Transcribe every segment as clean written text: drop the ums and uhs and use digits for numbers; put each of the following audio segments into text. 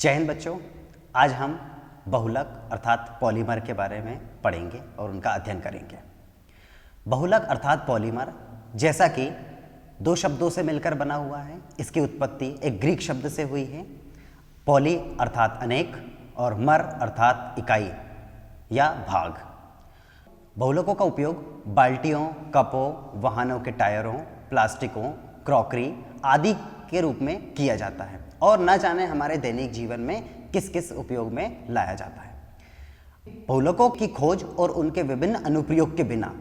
जय हिंद बच्चों, आज हम बहुलक अर्थात पॉलीमर के बारे में पढ़ेंगे और उनका अध्ययन करेंगे। बहुलक अर्थात पॉलीमर जैसा कि दो शब्दों से मिलकर बना हुआ है, इसकी उत्पत्ति एक ग्रीक शब्द से हुई है। पॉली अर्थात अनेक और मर अर्थात इकाई या भाग। बहुलकों का उपयोग बाल्टियों, कपों, वाहनों के टायरों, प्लास्टिकों, क्रॉकरी आदि के रूप में किया जाता है और न जाने हमारे दैनिक जीवन में किस किस उपयोग में लाया जाता है। बहुलकों की खोज और उनके विभिन्न अनुप्रयोग के बिना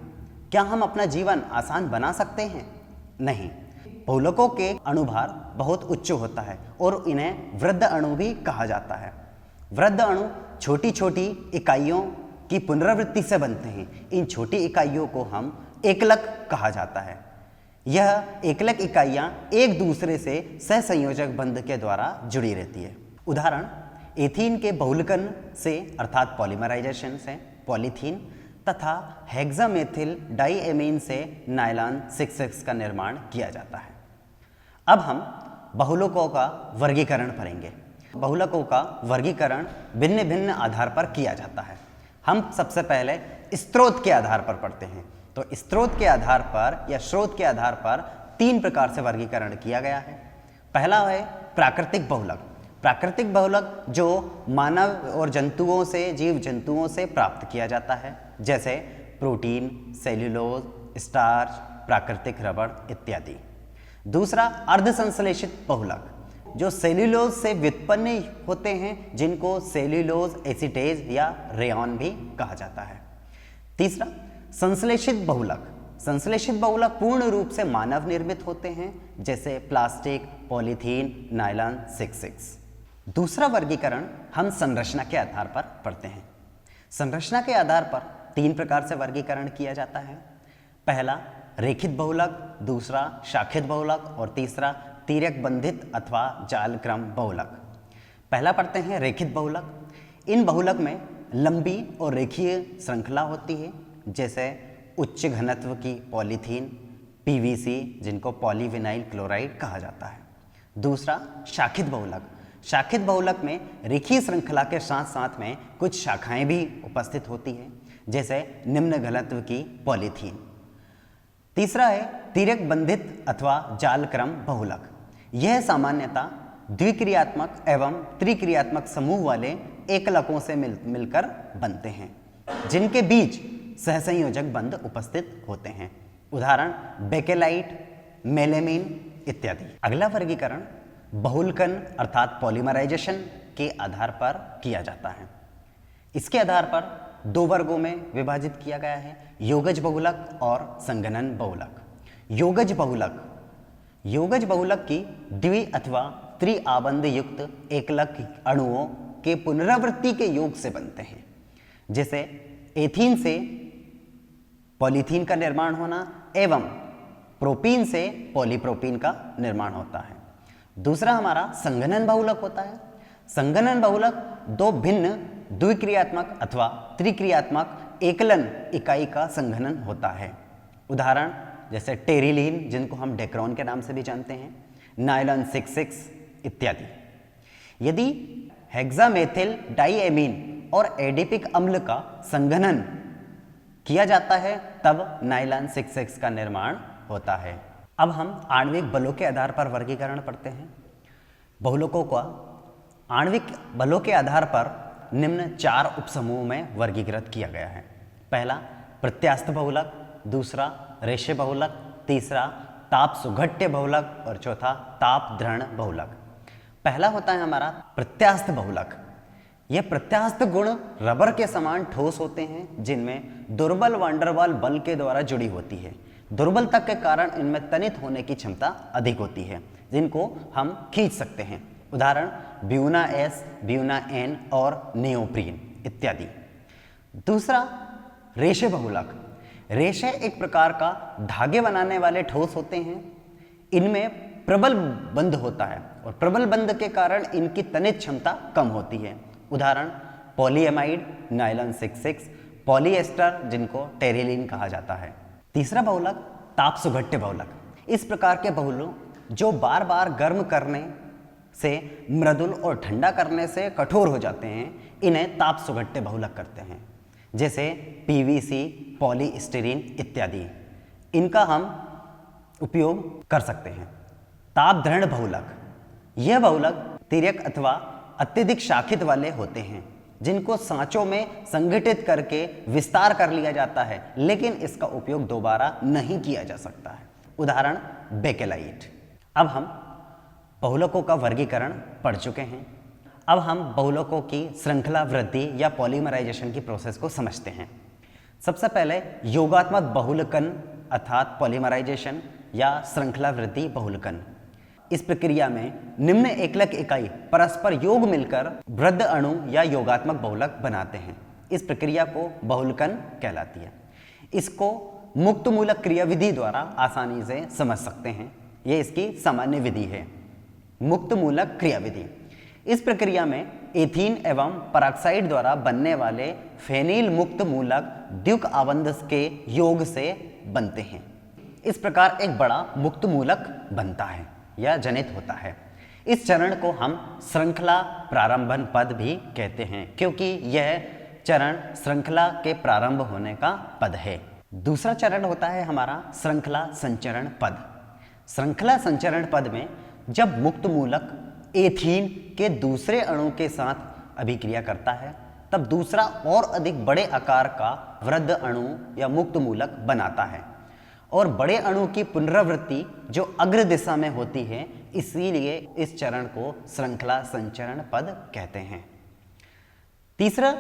क्या हम अपना जीवन आसान बना सकते हैं? नहीं। बहुलकों के अणुभार बहुत उच्च होता है और इन्हें वृद्ध अणु भी कहा जाता है। वृद्ध अणु छोटी छोटी इकाइयों की पुनरावृत्ति से बनते हैं। इन छोटी इकाइयों को हम एकलक कहा जाता है। यह एकलक इकाइयां एक दूसरे से सहसंयोजक बंध के द्वारा जुड़ी रहती है। उदाहरण एथीन के बहुलकन से अर्थात पॉलीमराइजेशन से पॉलीथीन तथा हेक्सामेथिल डाइएमीन से नायलॉन 6,6 का निर्माण किया जाता है। अब हम बहुलकों का वर्गीकरण पढ़ेंगे। बहुलकों का वर्गीकरण भिन्न भिन्न आधार पर किया जाता है। हम सबसे पहले स्रोत के आधार पर पढ़ते हैं। तो स्रोत के आधार पर या स्रोत के आधार पर तीन प्रकार से वर्गीकरण किया गया है। पहला है प्राकृतिक बहुलक। प्राकृतिक बहुलक जो मानव और जंतुओं से, जीव जंतुओं से प्राप्त किया जाता है, जैसे प्रोटीन, सेल्यूलोज, स्टार्च, प्राकृतिक रबड़ इत्यादि। दूसरा अर्धसंश्लेषित बहुलक जो सेल्यूलोज से व्युत्पन्न होते हैं, जिनको सेल्यूलोज एसिटेज या रेयॉन भी कहा जाता है। तीसरा संश्लेषित बहुलक। संश्लेषित बहुलक पूर्ण रूप से मानव निर्मित होते हैं, जैसे प्लास्टिक, पॉलीथीन, नायलॉन 6,6। दूसरा वर्गीकरण हम संरचना के आधार पर पढ़ते हैं। संरचना के आधार पर तीन प्रकार से वर्गीकरण किया जाता है। पहला रेखित बहुलक, दूसरा शाखित बहुलक और तीसरा तिर्यक बंधित अथवा जालक्रम बहुलक। पहला पढ़ते हैं रेखित बहुलक। इन बहुलक में लंबी और रेखीय श्रृंखला होती है, जैसे उच्च घनत्व की पॉलीथीन, पीवीसी जिनको पॉलीविनाइल क्लोराइड कहा जाता है। दूसरा शाखित बहुलक। शाखित बहुलक में रेखीय श्रृंखला के साथ साथ में कुछ शाखाएं भी उपस्थित होती हैं, जैसे निम्न घनत्व की पॉलीथीन। तीसरा है तिर्यक बंधित अथवा जालक्रम बहुलक। यह सामान्यतः द्विक्रियात्मक एवं त्रिक्रियात्मक समूह वाले एकलकों से मिलकर बनते हैं, जिनके बीच सहसंयोजक बंध उपस्थित होते हैं। उदाहरण बेकेलाइट, मेलेमिन इत्यादि। अगला वर्गीकरण बहुलकन अर्थात पॉलीमराइजेशन के आधार पर किया जाता है। इसके आधार पर दो वर्गों में विभाजित किया गया है, योगज बहुलक और संघनन बहुलक। योगज बहुलक की द्वि अथवा त्रिआबंध युक्त एकलक अणुओं के पुनरावृत्ति के योग से बनते हैं, जैसे एथीन से पॉलीथीन का निर्माण होना एवं प्रोपीन से पॉलीप्रोपीन का निर्माण होता है। दूसरा हमारा संघनन बहुलक होता है। संघनन बहुलक दो भिन्न द्विक्रियात्मक अथवा त्रिक्रियात्मक एकलन इकाई का संघनन होता है। उदाहरण जैसे टेरिलीन जिनको हम डेक्रोन के नाम से भी जानते हैं, नायलॉन 6,6 इत्यादि। यदि हेक्सामेथिल डाइएमीन और एडिपिक अम्ल का संघनन किया जाता है, तब नायलॉन 6,6 का निर्माण होता है। अब हम आणविक बलों के आधार पर वर्गीकरण पढ़ते हैं। बहुलकों का आणविक बलों के आधार पर निम्न चार उपसमूहों में वर्गीकृत किया गया है। पहला प्रत्यास्थ बहुलक, दूसरा रेशे बहुलक, तीसरा ताप सुघट्य बहुलक और चौथा ताप दृढ़ बहुलक। पहला होता है हमारा प्रत्यास्थ बहुलक। यह प्रत्यास्थ गुण रबर के समान ठोस होते हैं, जिनमें दुर्बल वांडरवाल बल के द्वारा जुड़ी होती है। दुर्बलता के कारण इनमें तनित होने की क्षमता अधिक होती है, जिनको हम खींच सकते हैं। उदाहरण ब्यूना एस, ब्यूना एन और नियोप्रीन इत्यादि। दूसरा रेशे बहुलक। रेशे एक प्रकार का धागे बनाने वाले ठोस होते हैं। इनमें प्रबल बंध होता है और प्रबल बंध के कारण इनकी तनित क्षमता कम होती है। उदाहरण पॉलीएमाइड, नायलॉन 6,6, पॉलीएस्टर जिनको टेरिलीन कहा जाता है। तीसरा बहुलक ताप सुघट्य बहुलक। इस प्रकार के बहुलों जो बार बार गर्म करने से मृदुल और ठंडा करने से कठोर हो जाते हैं, इन्हें ताप सुघट्य बहुलक करते हैं। जैसे पीवीसी, पॉलीस्टीरीन इत्यादि, इनका हम उपयोग कर सकते हैं। ताप दृढ़ बहुलक, यह बहुलक तिर्यक अथवा अत्यधिक शाखित वाले होते हैं, जिनको सांचों में संगठित करके विस्तार कर लिया जाता है, लेकिन इसका उपयोग दोबारा नहीं किया जा सकता है। उदाहरण बेकेलाइट। अब हम बहुलकों का वर्गीकरण पढ़ चुके हैं। अब हम बहुलकों की श्रृंखला वृद्धि या पॉलीमराइजेशन की प्रोसेस को समझते हैं। सबसे पहले योगात्मक बहुलकन अर्थात पॉलीमराइजेशन या श्रृंखला वृद्धि बहुलकन। इस प्रक्रिया में निम्न एकलक इकाई परस्पर योग मिलकर वृद्ध अणु या योगात्मक बहुलक बनाते हैं। इस प्रक्रिया को बहुलकन कहलाती है। इसको मुक्त मूलक क्रियाविधि द्वारा आसानी से समझ सकते हैं। यह इसकी सामान्य विधि है, मुक्त मूलक क्रियाविधि। इस प्रक्रिया में एथीन एवं पराक्साइड द्वारा बनने वाले फेनिल मुक्त मूलक द्विक आबंध के योग से बनते हैं। इस प्रकार एक बड़ा मुक्त मूलक बनता है या जनित होता है। इस चरण को हम श्रृंखला प्रारंभन पद भी कहते हैं, क्योंकि यह चरण श्रृंखला के प्रारंभ होने का पद है। दूसरा चरण होता है हमारा श्रृंखला संचरण पद। श्रृंखला संचरण पद में जब मुक्त मूलक एथीन के दूसरे अणु के साथ अभिक्रिया करता है, तब दूसरा और अधिक बड़े आकार का वृद्ध अणु या मुक्त मूलक बनाता है, और बड़े अणु की पुनरावृत्ति जो अग्र दिशा में होती है, इसीलिए इस चरण को श्रृंखला संचरण पद कहते हैं। तीसरा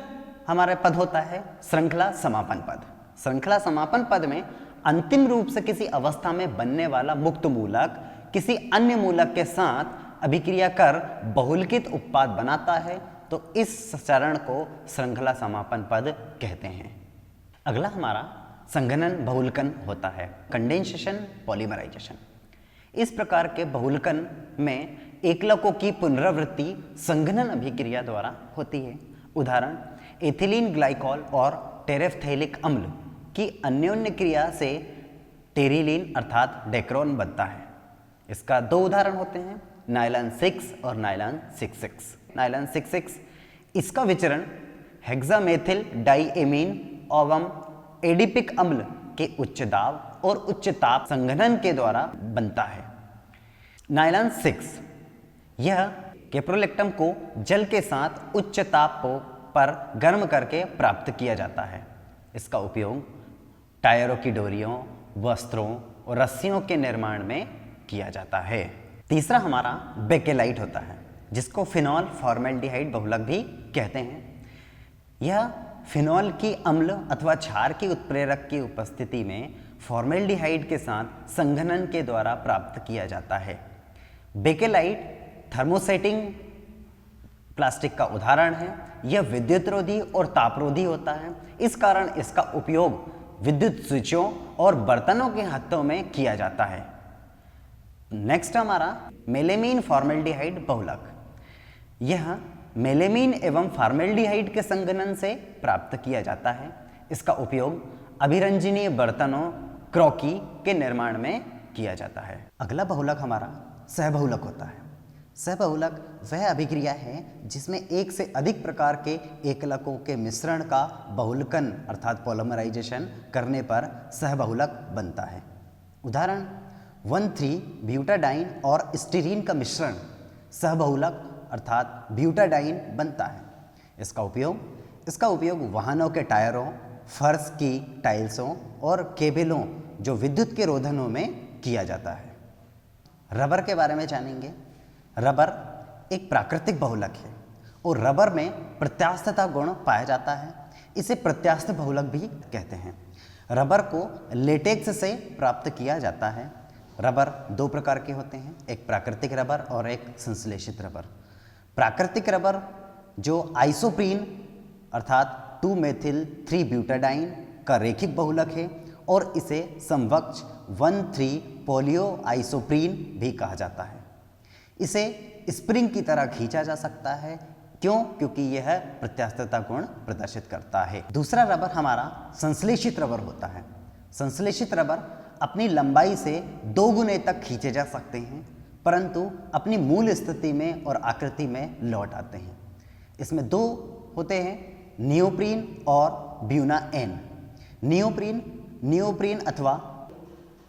हमारा पद होता है श्रृंखला समापन पद। श्रृंखला समापन पद में अंतिम रूप से किसी अवस्था में बनने वाला मुक्त मूलक किसी अन्य मूलक के साथ अभिक्रिया कर बहुलकित उत्पाद बनाता है, तो इस चरण को श्रृंखला समापन पद कहते हैं। अगला हमारा संघनन बहुलकन होता है, कंडेंसेशन पॉलीमराइजेशन। इस प्रकार के बहुलकन में एकलकों की पुनरावृत्ति संघनन अभिक्रिया द्वारा होती है। उदाहरण एथिलीन ग्लाइकॉल और टेरेफ्थैलिक अम्ल की अन्योन्य क्रिया से टेरिलीन अर्थात डेक्रोन बनता है। इसका दो उदाहरण होते हैं, नाइलॉन 6 और नाइलॉन 66। नाइलॉन 66 इसका विचरण हेक्सामेथिल डाइएमीन एवं एडिपिक अम्ल के उच्च दाब और उच्च ताप संघनन के द्वारा बनता है। नाइलॉन 6 यह कैप्रोलेक्टम को जल के साथ उच्च ताप पर गर्म करके प्राप्त किया जाता है। इसका उपयोग टायरों की डोरियों, वस्त्रों और रस्सियों के निर्माण में किया जाता है। तीसरा हमारा बेकेलाइट होता है, जिसको फिनॉल फॉर्मेल्डिहाइड बहुलक भी कहते हैं। यह फिनॉल की अम्ल अथवा क्षार की उत्प्रेरक की उपस्थिति में फॉर्मेल्डिहाइड के साथ संघनन के द्वारा प्राप्त किया जाता है। बेकेलाइट थर्मोसेटिंग प्लास्टिक का उदाहरण है। यह विद्युतरोधी और तापरोधी होता है। इस कारण इसका उपयोग विद्युत स्विचों और बर्तनों के हाथों में किया जाता है। नेक्स्ट हमारा मेलेमीन फॉर्मेल्डिहाइड बहुलक। यह मेलेमीन एवं फॉर्मेल्डिहाइड के संघनन से प्राप्त किया जाता है। इसका उपयोग अभिरंजनीय बर्तनों, क्रॉकी के निर्माण में किया जाता है। अगला बहुलक हमारा सहबहुलक होता है। सहबहुलक वह अभिक्रिया है जिसमें एक से अधिक प्रकार के एकलकों के मिश्रण का बहुलकन अर्थात पॉलीमराइजेशन करने पर सहबहुलक बनता है। उदाहरण 1,3-ब्यूटाडाइन और स्टीरीन का मिश्रण सहबहुलक अर्थात ब्यूटाडाइन बनता है। इसका उपयोग वाहनों के टायरों, फर्श की टाइल्सों और केबलों जो विद्युत के रोधनों में किया जाता है। रबर के बारे में जानेंगे। रबर एक प्राकृतिक बहुलक है और रबर में प्रत्यास्थता गुण पाया जाता है। इसे प्रत्यास्थ बहुलक भी कहते हैं। रबर को लेटेक्स से प्राप्त किया जाता है। रबर दो प्रकार के होते हैं, एक प्राकृतिक रबर और एक संश्लेषित रबर। प्राकृतिक रबर जो आइसोप्रीन अर्थात 2-मेथिल-3-ब्यूटाडाइन का रेखिक बहुलक है और इसे समकक्ष 1,3-पोलियो आइसोप्रीन भी कहा जाता है। इसे स्प्रिंग की तरह खींचा जा सकता है। क्यों? क्योंकि यह प्रत्यास्थता गुण प्रदर्शित करता है। दूसरा रबर हमारा संश्लेषित रबर होता है। संश्लेषित रबर अपनी लंबाई से 2 गुने तक खींचे जा सकते हैं। परंतु अपनी मूल स्थिति में और आकृति में लौट आते हैं। इसमें दो होते हैं, नियोप्रीन और ब्यूनाएन। नियोप्रीन अथवा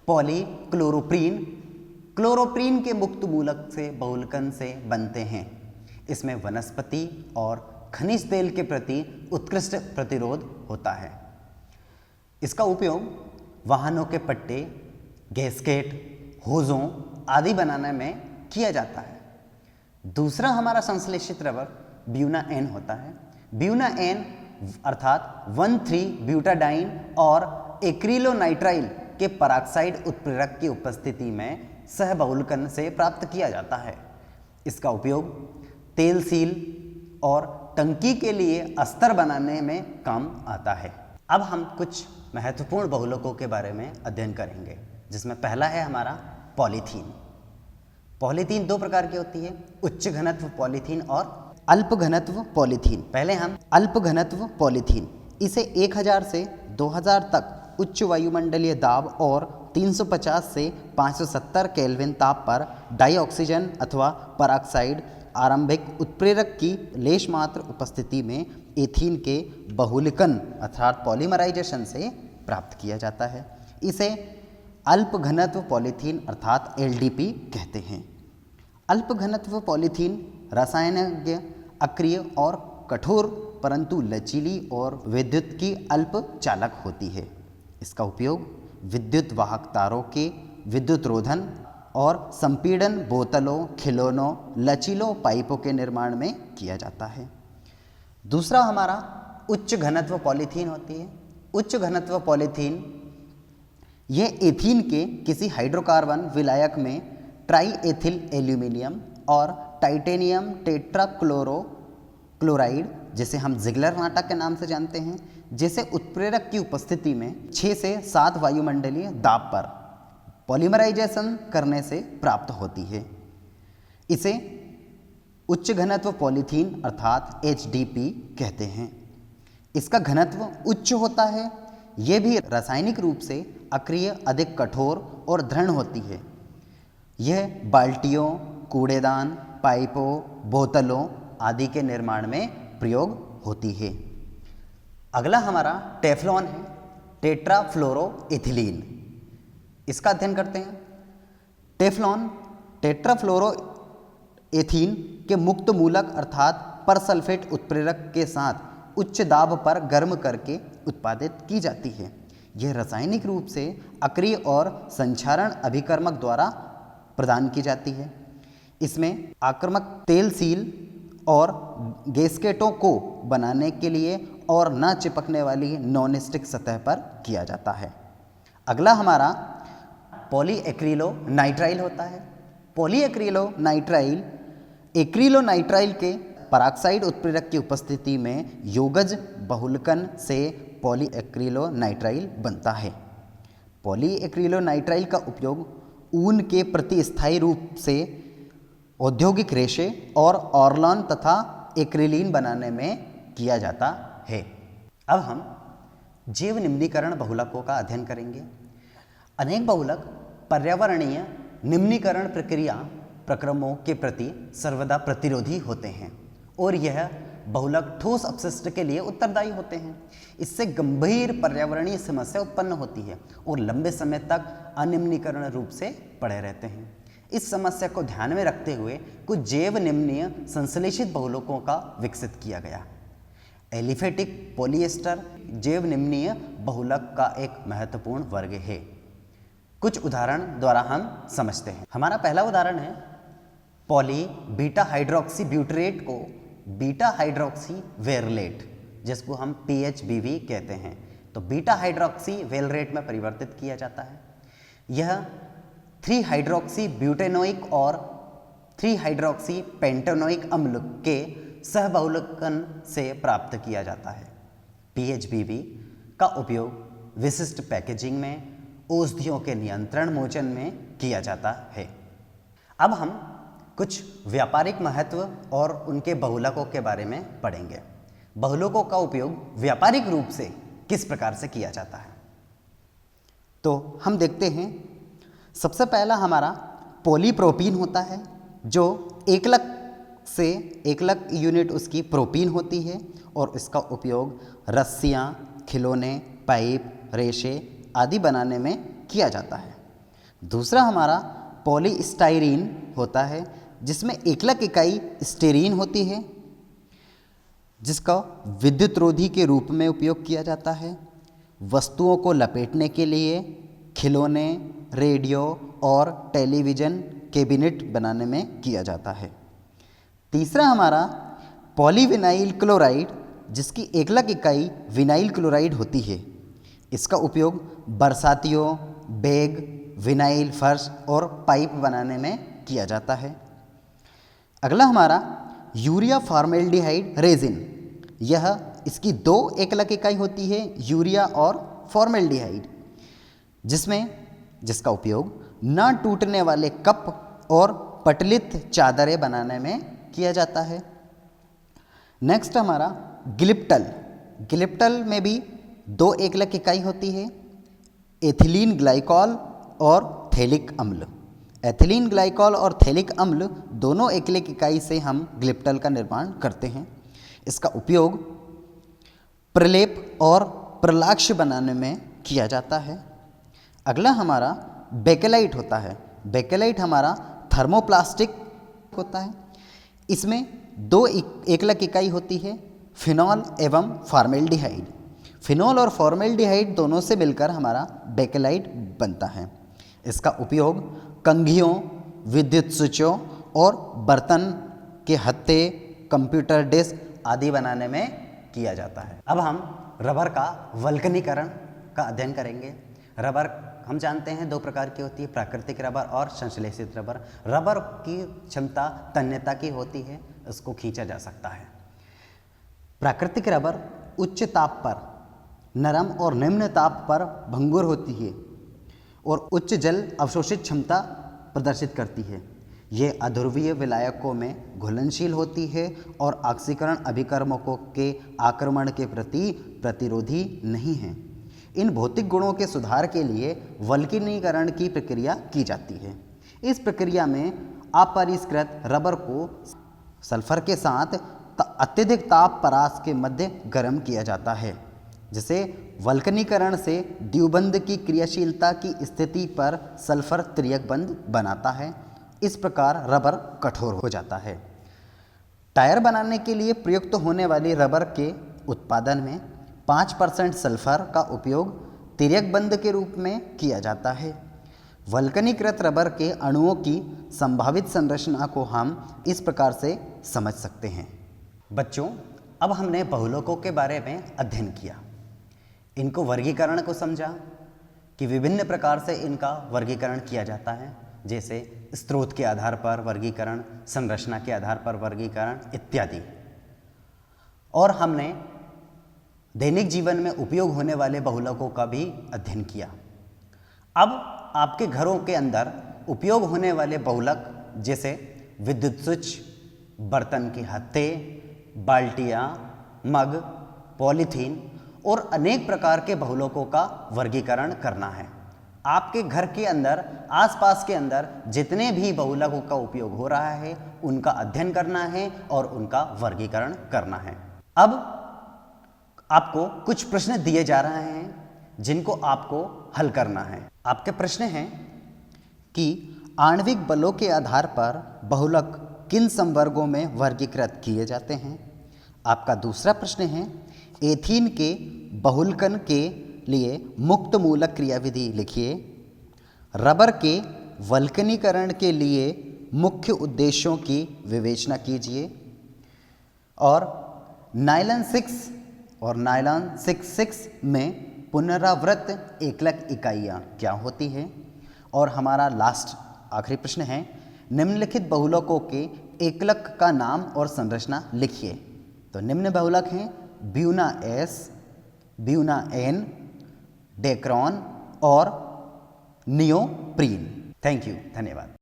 पॉलीक्लोरोप्रीन क्लोरोप्रीन के मुक्त मूलक से बहुलकन से बनते हैं। इसमें वनस्पति और खनिज तेल के प्रति उत्कृष्ट प्रतिरोध होता है। इसका उपयोग वाहनों के पट्टे, गैस्केट, होजों आदि बनाने में किया जाता है। दूसरा हमारा संश्लेषित रबर ब्यूनाएन होता है। ब्यूनाएन अर्थात 1,3-ब्यूटाडाइन और एक्रिलोनाइट्राइल के पराक्साइड उत्प्रेरक की उपस्थिति में सहबहुलकन से प्राप्त किया जाता है। इसका उपयोग तेल सील और टंकी के लिए अस्तर बनाने में काम आता है। अब हम कुछ महत्वपूर्ण बहुलकों के बारे में अध्ययन करेंगे, जिसमें पहला है हमारा पॉलीथीन। पॉलीथीन दो प्रकार की होती है, उच्च घनत्व पॉलीथीन और अल्प घनत्व पॉलीथीन। पहले हम अल्प घनत्व पॉलीथीन, इसे 1000 से 2000 तक उच्च वायुमंडलीय दाब और 350 से 570 केल्विन ताप पर डाइऑक्सीजन अथवा पराक्साइड आरंभिक उत्प्रेरक की लेश मात्र उपस्थिति में एथीन के बहुलकन अर्थात पॉलीमराइजेशन से प्राप्त किया जाता है। इसे अल्प घनत्व पॉलीथीन अर्थात LDP कहते हैं। अल्प घनत्व पॉलीथीन रासायनिक, अक्रिय और कठोर परंतु लचीली और विद्युत की अल्प चालक होती है। इसका उपयोग विद्युत वाहक तारों के विद्युत रोधन और संपीड़न बोतलों, खिलौनों, लचीलों पाइपों के निर्माण में किया जाता है। दूसरा हमारा उच्च घनत्व पॉलीथीन होती है। उच्च घनत्व पॉलीथीन यह एथीन के किसी हाइड्रोकार्बन विलायक में ट्राई एथिल एल्यूमिनियम और टाइटेनियम टेट्राक्लोराइड, जिसे हम जिगलर नाटक के नाम से जानते हैं, जिसे उत्प्रेरक की उपस्थिति में 6 से 7 वायुमंडलीय दाब पर पॉलीमराइजेशन करने से प्राप्त होती है। इसे उच्च घनत्व पॉलीथीन अर्थात HDP कहते हैं। इसका घनत्व उच्च होता है। यह भी रासायनिक रूप से अक्रिय, अधिक कठोर और दृढ़ होती है। यह बाल्टियों, कूड़ेदान, पाइपों, बोतलों आदि के निर्माण में प्रयोग होती है। अगला हमारा टेफ्लॉन है, टेट्राफ्लोरोएथिलीन। इसका अध्ययन करते हैं। टेफ्लॉन टेट्राफ्लोरोएथीन के मुक्त मूलक अर्थात परसल्फेट उत्प्रेरक के साथ उच्च दाब पर गर्म करके उत्पादित की जाती है। यह रासायनिक रूप से अक्रिय और संक्षारण अभिकर्मक द्वारा प्रदान की जाती है। इसमें आक्रामक तेल सील और गैस्केटों को बनाने के लिए और न चिपकने वाली नॉन स्टिक सतह पर किया जाता है। अगला हमारा पॉलीएक्रिलोनाइट्राइल होता है। पॉलीएक्रिलोनाइट्राइल एक्रिलोनाइट्राइल के पराक्साइड उत्प्रेरक की उपस्थिति में योगज बहुलकन से पॉलीएक्रिलोनाइट्राइल बनता है। पॉलीएक्रिलोनाइट्राइल का उपयोग ऊन के प्रतिस्थायी रूप से औद्योगिक रेशे और ऑर्लॉन तथा एक्रिलीन बनाने में किया जाता है। अब हम जैव निम्नीकरण बहुलकों का अध्ययन करेंगे। अनेक बहुलक पर्यावरणीय निम्नीकरण प्रक्रमों के प्रति सर्वदा प्रतिरोधी होते हैं और यह बहुलक ठोस अपशिष्ट के लिए उत्तरदायी होते हैं। इससे गंभीर पर्यावरणीय समस्या उत्पन्न होती है और लंबे समय तक अनिम्नीकरण रूप से पड़े रहते हैं। इस समस्या को ध्यान में रखते हुए कुछ जैव निम्नीय संश्लेषित बहुलकों का विकसित किया गया। एलिफेटिक पॉलिएस्टर जैव निम्नीय बहुलक का एक महत्वपूर्ण वर्ग है। कुछ उदाहरण द्वारा हम समझते हैं। हमारा पहला उदाहरण है पॉली बीटा हाइड्रोक्सी ब्यूटरेट को बीटा हाइड्रोक्सी वेरलेट, जिसको हम PHBV कहते हैं, तो बीटा हाइड्रोक्सी वेरलेट में परिवर्तित किया जाता है। यह 3 हाइड्रोक्सी ब्यूटेनोइक और 3 हाइड्रोक्सी पेंटेनोइक अम्ल के सहबहुलकन से प्राप्त किया जाता है। PHBV का उपयोग विशिष्ट पैकेजिंग में, औषधियों के नियंत्रण मोचन में किया जाता है। अब हम कुछ व्यापारिक महत्व और उनके बहुलकों के बारे में पढ़ेंगे। बहुलकों का उपयोग व्यापारिक रूप से किस प्रकार से किया जाता है, तो हम देखते हैं। सबसे पहला हमारा पॉलीप्रोपीन होता है, जो एकलक यूनिट उसकी प्रोपीन होती है और इसका उपयोग रस्सियाँ, खिलौने, पाइप, रेशे आदि बनाने में किया जाता है। दूसरा हमारा पॉलीस्टाइरीन होता है, जिसमें एकलक इकाई स्टेरीन होती है, जिसका विद्युत रोधी के रूप में उपयोग किया जाता है। वस्तुओं को लपेटने के लिए खिलौने, रेडियो और टेलीविज़न कैबिनेट बनाने में किया जाता है। तीसरा हमारा पॉलीविनाइल क्लोराइड, जिसकी एकलक इकाई विनाइल क्लोराइड होती है। इसका उपयोग बरसातियों, बैग, विनाइल फर्श और पाइप बनाने में किया जाता है। अगला हमारा यूरिया फॉर्मेल्डिहाइड रेजिन, यह इसकी दो एकलक इकाई होती है, यूरिया और फॉर्मेल्डिहाइड, जिसका उपयोग न टूटने वाले कप और पटलित चादरें बनाने में किया जाता है। नेक्स्ट हमारा गिलिप्टल में भी दो एकलक इकाई होती है, एथिलीन ग्लाइकॉल और थैलिक अम्ल। एथिलीन ग्लाइकॉल और थैलिक अम्ल दोनों एकलक इकाई से हम गिलिप्टल का निर्माण करते हैं। इसका उपयोग प्रलेप और प्रलाक्ष बनाने में किया जाता है। अगला हमारा बेकेलाइट होता है। बेकेलाइट हमारा थर्मोप्लास्टिक होता है। इसमें दो एकलक इकाई होती है, फिनॉल एवं फॉर्मेल्डिहाइड। फिनॉल और फॉर्मेल्डिहाइड दोनों से मिलकर हमारा बेकेलाइट बनता है। इसका उपयोग कंघियों, विद्युत स्विचों और बर्तन के हत्थे, कंप्यूटर डिस्क आदि बनाने में किया जाता है। अब हम रबर का वल्कनीकरण का अध्ययन करेंगे। रबर हम जानते हैं दो प्रकार की होती है, प्राकृतिक रबर और संश्लेषित रबर। रबर की क्षमता तन्यता की होती है, उसको खींचा जा सकता है। प्राकृतिक रबर उच्च ताप पर नरम और निम्न ताप पर भंगुर होती है और उच्च जल अवशोषित क्षमता प्रदर्शित करती है। ये अध्रुवीय विलायकों में घुलनशील होती है और ऑक्सीकरण अभिकर्मकों के आक्रमण के प्रति प्रतिरोधी नहीं है। इन भौतिक गुणों के सुधार के लिए वल्कनीकरण की प्रक्रिया की जाती है। इस प्रक्रिया में अपरिष्कृत रबर को सल्फर के साथ अत्यधिक ताप परास के मध्य गर्म किया जाता है, जिसे वल्कनीकरण से द्विबंध की क्रियाशीलता की स्थिति पर सल्फर त्रियक बंध बनाता है। इस प्रकार रबर कठोर हो जाता है। टायर बनाने के लिए प्रयुक्त होने वाली रबर के उत्पादन में 5% सल्फर का उपयोग तिर्यक बंध के रूप में किया जाता है। वल्कनीकृत रबर के अणुओं की संभावित संरचना को हम इस प्रकार से समझ सकते हैं। बच्चों, अब हमने बहुलकों के बारे में अध्ययन किया, इनको वर्गीकरण को समझा कि विभिन्न प्रकार से इनका वर्गीकरण किया जाता है, जैसे स्रोत के आधार पर वर्गीकरण, संरचना के आधार पर वर्गीकरण इत्यादि। और हमने दैनिक जीवन में उपयोग होने वाले बहुलकों का भी अध्ययन किया। अब आपके घरों के अंदर उपयोग होने वाले बहुलक जैसे विद्युत स्विच, बर्तन के हत्थे, बाल्टियाँ, मग, पॉलीथीन और अनेक प्रकार के बहुलकों का वर्गीकरण करना है। आपके घर के अंदर, आसपास के अंदर जितने भी बहुलकों का उपयोग हो रहा है उनका अध्ययन करना है और उनका वर्गीकरण करना है। अब आपको कुछ प्रश्न दिए जा रहे हैं जिनको आपको हल करना है। आपके प्रश्न हैं कि आणविक बलों के आधार पर बहुलक किन संवर्गों में वर्गीकृत किए जाते हैं। आपका दूसरा प्रश्न है एथीन के बहुलकन के लिए मुक्त मूलक क्रियाविधि लिखिए। रबर के वल्कनीकरण के लिए मुख्य उद्देश्यों की विवेचना कीजिए। और नायलॉन 6 और नायलॉन 6 में पुनरावृत्त एकलक इकाइयाँ क्या होती हैं। और हमारा लास्ट आखिरी प्रश्न है निम्नलिखित बहुलकों के एकलक का नाम और संरचना लिखिए। तो निम्न बहुलक हैं Buena S, Buena N, Dacron और नियोप्रीन। थैंक यू, धन्यवाद।